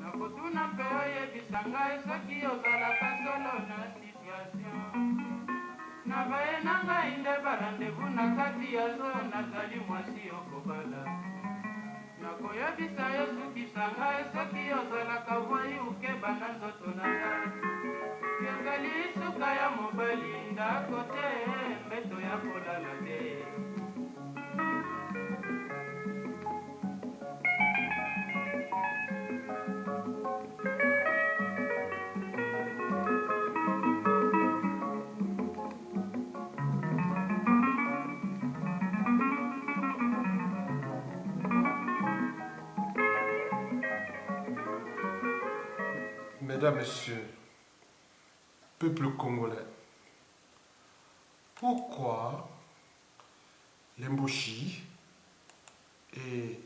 nakotuna mpe oyebisa ngai soki ozalaka solo na situation na baye na ngai nde barandevu na kati ya zo nazali mwasi okobala nakoyebisa yo sukisa ngai soki ozalaka voi ukeba na nzoto na ngai ezali suka ya mobali ndako te mbeto ya kolala te. Mesdames, Messieurs, peuple congolais, pourquoi les Mboshi et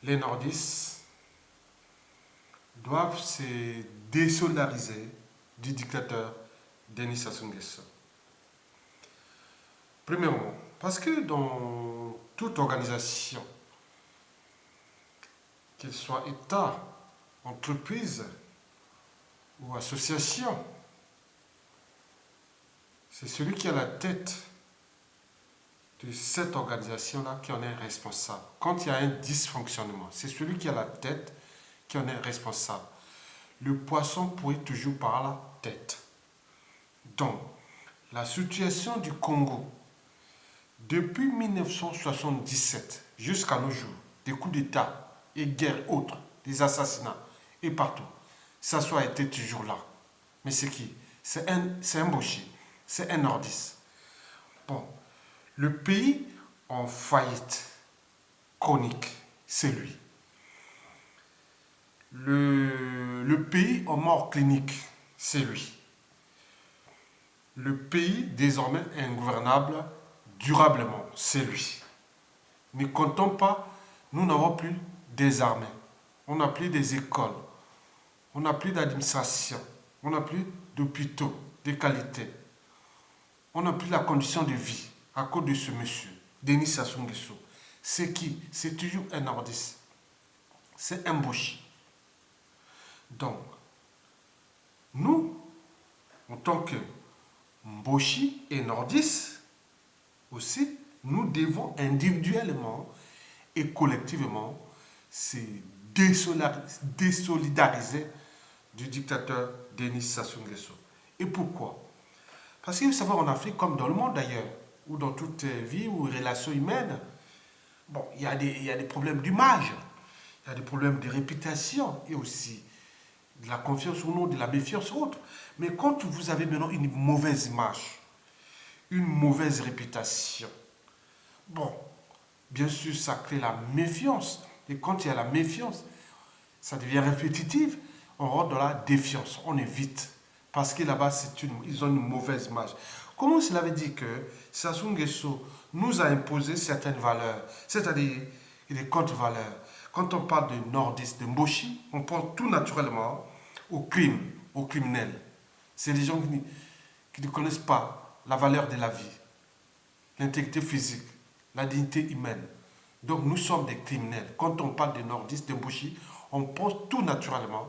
les nordistes doivent se désolidariser du dictateur Denis Sassou Nguesso? Premièrement, parce que dans toute organisation, qu'il soit État, entreprise ou association, c'est celui qui a la tête de cette organisation-là qui en est responsable. Quand il y a un dysfonctionnement, c'est celui qui a la tête qui en est responsable. Le poisson pourrit toujours par la tête. Donc, la situation du Congo, depuis 1977 jusqu'à nos jours, des coups d'État et guerres autres, des assassinats et partout, ça soit été toujours là. Mais c'est qui? C'est un Mboshi, c'est un nordiste. Bon, le pays en faillite chronique, c'est lui. Le pays en mort clinique, c'est lui. Le pays désormais ingouvernable durablement, c'est lui. Ne comptons pas, nous n'avons plus des armées, on n'a plus des écoles, on n'a plus d'administration, on n'a plus d'hôpitaux de qualité, on n'a plus la condition de vie à cause de ce monsieur, Denis Sassou Nguesso. C'est qui? C'est toujours un nordiste, c'est un Mboshi. Donc, nous, en tant que Mboshi et nordistes, aussi, nous devons individuellement et collectivement se désolidariser du dictateur Denis Sassou Nguesso. Et pourquoi? Parce que vous savez, en Afrique, comme dans le monde d'ailleurs, ou dans toute vie ou relation humaine, bon, il y a des problèmes d'image, il y a des problèmes de réputation et aussi de la confiance ou non, de la méfiance ou autre. Mais quand vous avez maintenant une mauvaise image, une mauvaise réputation, bon, bien sûr, ça crée la méfiance. Et quand il y a la méfiance, ça devient répétitif, on rentre dans la défiance, on évite. Parce que là-bas, ils ont une mauvaise image. Comment cela veut dire que Sassou Nguesso nous a imposé certaines valeurs, c'est-à-dire des contre-valeurs? Quand on parle de nordistes, de Mboshi, on pense tout naturellement au crime, aux criminels. C'est des gens qui ne connaissent pas la valeur de la vie, l'intégrité physique, la dignité humaine. Donc nous sommes des criminels. Quand on parle de nordistes, de Mboshi, on pense tout naturellement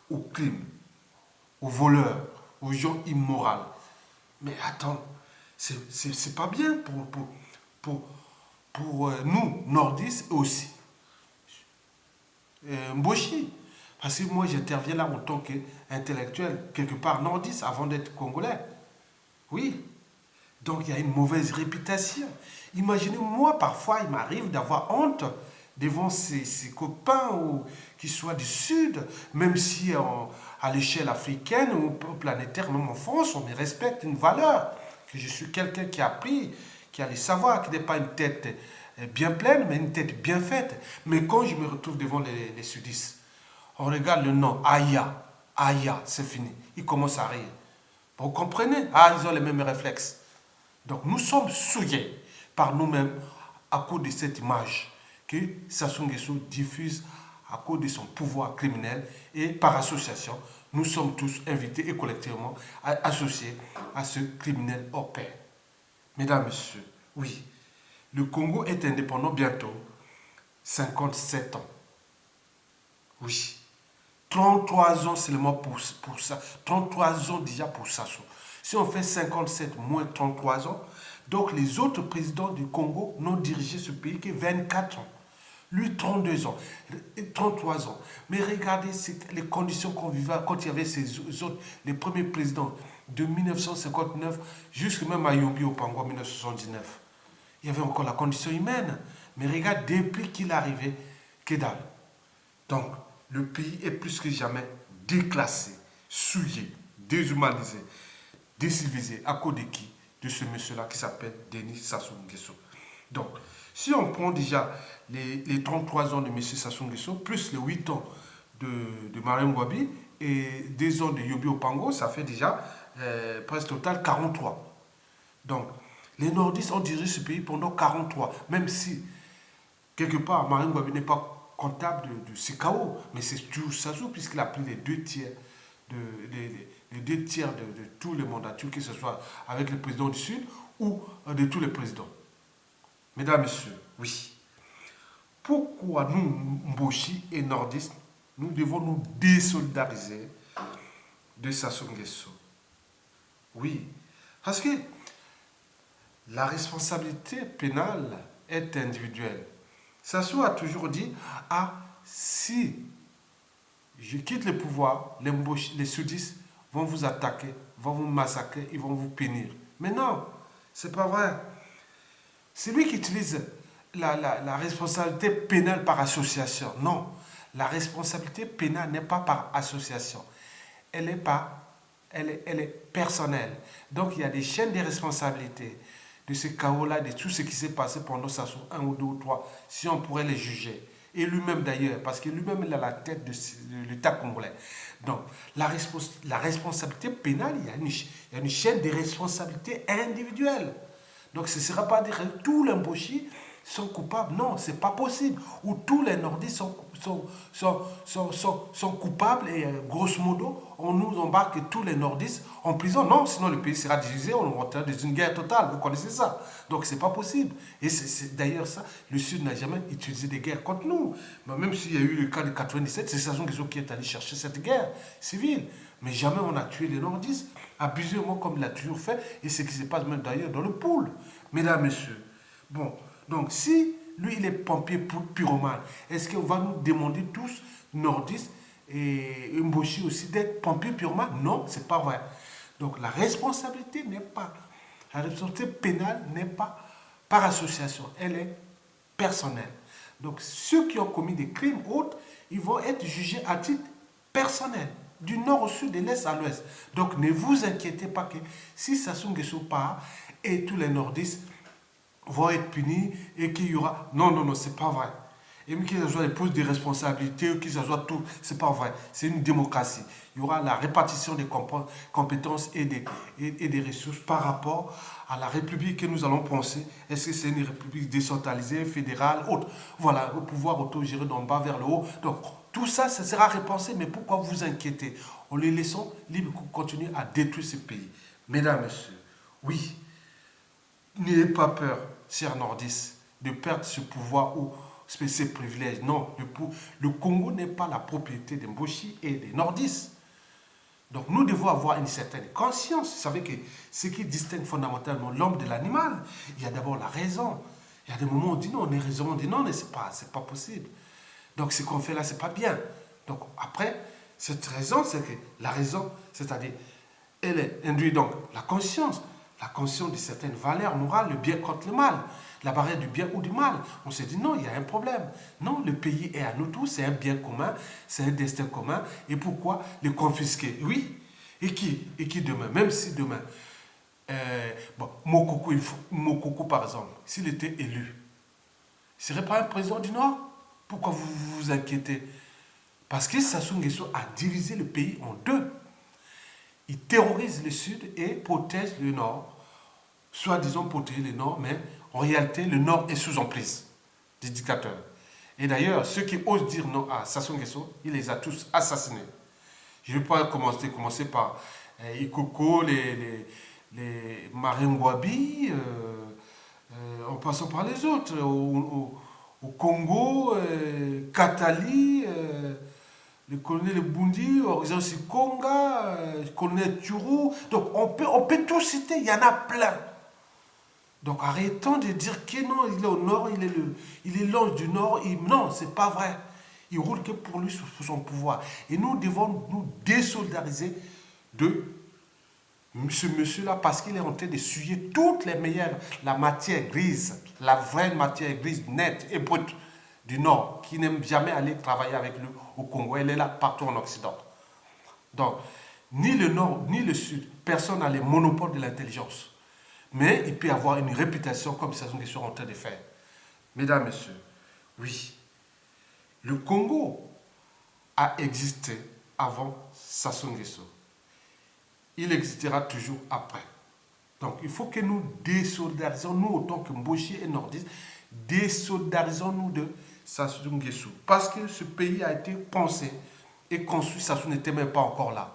au crime, aux voleurs, aux gens immoraux. Mais attends, c'est pas bien pour nous, nordistes aussi. Mboshi. Parce que moi, j'interviens là en tant qu'intellectuel, quelque part nordiste, avant d'être congolais. Oui. Donc, il y a une mauvaise réputation. Imaginez, moi, parfois, il m'arrive d'avoir honte devant ces copains qui soient du Sud, même si à l'échelle africaine ou planétaire, même en France, on me respecte une valeur, que je suis quelqu'un qui a appris, qui a les savoirs, qui n'est pas une tête bien pleine, mais une tête bien faite. Mais quand je me retrouve devant les sudistes, on regarde le nom, Aya, Aya, c'est fini. Ils commencent à rire. Vous comprenez? Ah, ils ont les mêmes réflexes. Donc nous sommes souillés par nous-mêmes à cause de cette image que Sassou Nguesso diffuse à cause de son pouvoir criminel et par association, nous sommes tous invités et collectivement associés à ce criminel hors pair. Mesdames, Messieurs, oui, le Congo est indépendant bientôt. 57 ans. Oui. 33 ans seulement pour ça. 33 ans déjà pour Sassou. Si on fait 57 moins 33 ans, donc les autres présidents du Congo n'ont dirigé ce pays que 24 ans. Lui, 32 ans, 33 ans. Mais regardez les conditions qu'on vivait quand il y avait ces autres, les premiers présidents de 1959 jusqu'à même à Yombi Opango en 1979. Il y avait encore la condition humaine. Mais regarde, depuis qu'il est arrivé, que dalle. Donc, le pays est plus que jamais déclassé, souillé, déshumanisé, décivilisé. À cause de qui? De ce monsieur-là qui s'appelle Denis Sassou Nguesso. Donc, si on prend déjà les 33 ans de M. Sassou Nguesso, plus les 8 ans de Marien Ngouabi et 2 ans de Yobi Opango, ça fait déjà presque total 43. Donc, les nordistes ont dirigé ce pays pendant 43, même si, quelque part, Marien Ngouabi n'est pas comptable de ce chaos, mais c'est toujours Sassou, puisqu'il a pris les 2 tiers de tous les mandatures, que ce soit avec le président du Sud ou de tous les présidents. Mesdames, Messieurs, oui. Pourquoi nous, Mboshi et nordistes, nous devons nous désolidariser de Sassou Nguesso? Oui, parce que la responsabilité pénale est individuelle. Sassou a toujours dit, ah, si je quitte le pouvoir, les sudistes vont vous attaquer, vont vous massacrer, ils vont vous punir. Mais non, c'est pas vrai. C'est lui qui utilise la responsabilité pénale par association. Non, la responsabilité pénale n'est pas par association. Elle est personnelle. Donc il y a des chaînes de responsabilité de ce chaos-là, de tout ce qui s'est passé pendant Sassou, 1 ou 2 ou 3, si on pourrait les juger. Et lui-même d'ailleurs, parce que lui-même il a la tête de l'État congolais. Donc la responsabilité pénale, il y a une chaîne de responsabilité individuelle. Donc ce ne sera pas dire que tous les Mboshi sont coupables. Non, ce n'est pas possible. Ou tous les nordistes sont coupables et grosso modo, on nous embarque tous les nordistes en prison. Non, sinon le pays sera divisé, on rentrera dans une guerre totale. Vous connaissez ça. Donc ce n'est pas possible. Et c'est d'ailleurs ça, le Sud n'a jamais utilisé des guerres contre nous. Mais même s'il y a eu le cas de 97, c'est Sassou Nguesso qui est allé chercher cette guerre civile. Mais jamais on a tué les nordistes, abusément comme il a toujours fait, et ce qui se passe même d'ailleurs dans le pool. Mesdames, Messieurs, bon, donc si lui il est pompier pyromane, est-ce qu'on va nous demander tous, nordistes et Mboshi aussi, d'être pompiers pyromanes? Non, c'est pas vrai. Donc la responsabilité la responsabilité pénale n'est pas par association, elle est personnelle. Donc ceux qui ont commis des crimes autres, ils vont être jugés à titre personnel, du nord au sud, de l'est à l'ouest. Donc ne vous inquiétez pas que si Sassou Nguesso part et tous les nordistes vont être punis et qu'il y aura... Non, non, non, c'est pas vrai. Et même qu'ils soient les postes de responsabilité, qu'ils soient tout, c'est pas vrai. C'est une démocratie. Il y aura la répartition des compétences et des ressources par rapport à la République que nous allons penser. Est-ce que c'est une République décentralisée, fédérale, autre? Voilà, le pouvoir autogéré d'en bas vers le haut. Donc, tout ça, ça sera repensé, mais pourquoi vous inquiétez? En les laissant libres pour continuer à détruire ce pays. Mesdames, Messieurs, oui, n'ayez pas peur, chers nordistes, de perdre ce pouvoir ou ces privilèges. Non, le Congo n'est pas la propriété des Mboshi et des nordistes. Donc nous devons avoir une certaine conscience. Vous savez que ce qui distingue fondamentalement l'homme de l'animal, il y a d'abord la raison. Il y a des moments où on dit non, on est raison, on dit non, mais c'est pas possible. Donc ce qu'on fait là, c'est pas bien. Donc après, cette raison, c'est que la raison, c'est-à-dire, elle est induite donc la conscience de certaines valeurs morales, le bien contre le mal, la barrière du bien ou du mal. On s'est dit non, il y a un problème. Non, le pays est à nous tous, c'est un bien commun, c'est un destin commun. Et pourquoi le confisquer? Oui. Et qui demain, même si demain, Mokoko par exemple, s'il était élu, il ne serait pas un président du Nord? Pourquoi vous vous inquiétez? Parce que Sassou Nguesso a divisé le pays en deux. Il terrorise le Sud et protège le Nord. Soit disons protéger le Nord, mais en réalité, le Nord est sous emprise des dictateurs. Et d'ailleurs, ceux qui osent dire non à Sassou Nguesso, il les a tous assassinés. Je ne vais pas commencer par Ikoko, les Marien Ngouabi, on peut passons par les autres. Au Congo, Katali, le colonel Bundi, Horizon Sikonga, le colonel Turu. Donc on peut tout citer, il y en a plein. Donc arrêtons de dire que non, il est au nord, il est l'ange du nord. Non, c'est pas vrai. Il roule que pour lui, sous son pouvoir. Et nous devons nous désolidariser de ce monsieur-là parce qu'il est en train de suyer toutes les meilleures, la matière grise, la vraie matière grise nette et brute du Nord, qui n'aime jamais aller travailler avec lui au Congo. Elle est là partout en Occident. Donc, ni le Nord, ni le Sud, personne n'a les monopoles de l'intelligence. Mais il peut avoir une réputation comme Sassou Nguesso est en train de faire. Mesdames, Messieurs, oui, le Congo a existé avant Sassou Nguesso. Il existera toujours après. Donc, il faut que nous désolidarisons, nous, autant que Mboshi et Nordistes, désolidarisons-nous de Sassou Nguesso. Parce que ce pays a été pensé et construit, Sassou n'était même pas encore là.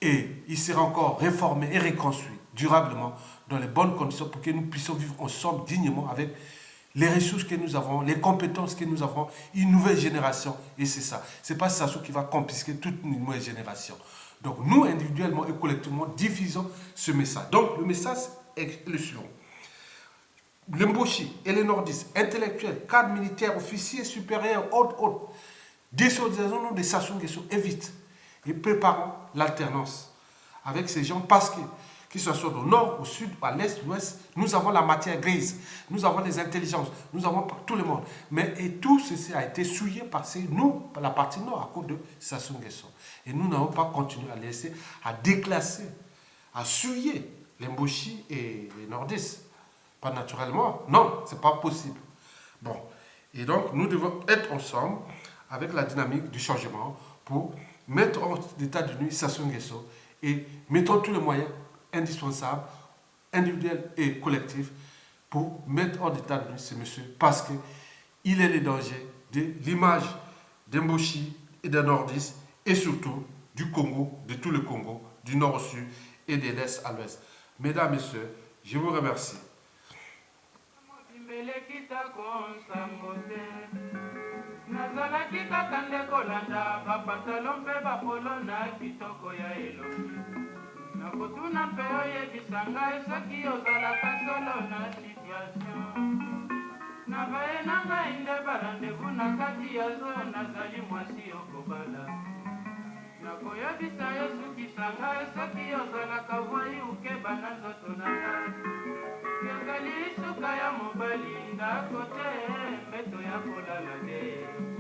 Et il sera encore réformé et reconstruit durablement dans les bonnes conditions pour que nous puissions vivre ensemble dignement avec les ressources que nous avons, les compétences que nous avons, une nouvelle génération. Et c'est ça. Ce n'est pas Sassou qui va confisquer toute une nouvelle génération. Donc nous, individuellement et collectivement, diffusons ce message. Donc le message est le suivant. Le Mboshi et les nordistes, intellectuels, cadres militaires, officiers supérieurs, autres, désolidarisons-nous de Sassou Nguesso, évite. Et préparons l'alternance avec ces gens parce que ce soit au nord, au sud, à l'est, à l'ouest, nous avons la matière grise, nous avons les intelligences, nous avons tout le monde. Mais et tout ceci a été souillé par nous, par la partie nord, à cause de Sassou Nguesso. Et nous n'avons pas continué à laisser, à déclasser, à souiller les Mboshi et les nordistes. Pas naturellement, non, c'est pas possible. Bon, et donc nous devons être ensemble avec la dynamique du changement pour mettre en état de nuit Sassou Nguesso et mettons tous les moyens indispensables, individuels et collectifs, pour mettre en état de nuit ce monsieur parce qu'il est le danger de l'image des Mboshi et des nordistes et surtout du Congo, de tout le Congo, du nord au sud et de l'est à l'ouest. Mesdames, Messieurs, je vous remercie. Nazalaki kaka nde kolanda bapatalo mpe bapolo na kitoko ya elongi nakotuna mpe oyebisa ngai soki ozalaka solo na situation nabaye na ngai nde barandevu na kati ya zo nazali mwasi okobala nakoyebisa yo sukisa ngai soki ozalaka voi ukeba na nzoto na ngai ezali suka ya mobali ndako te mbeto ya kolala te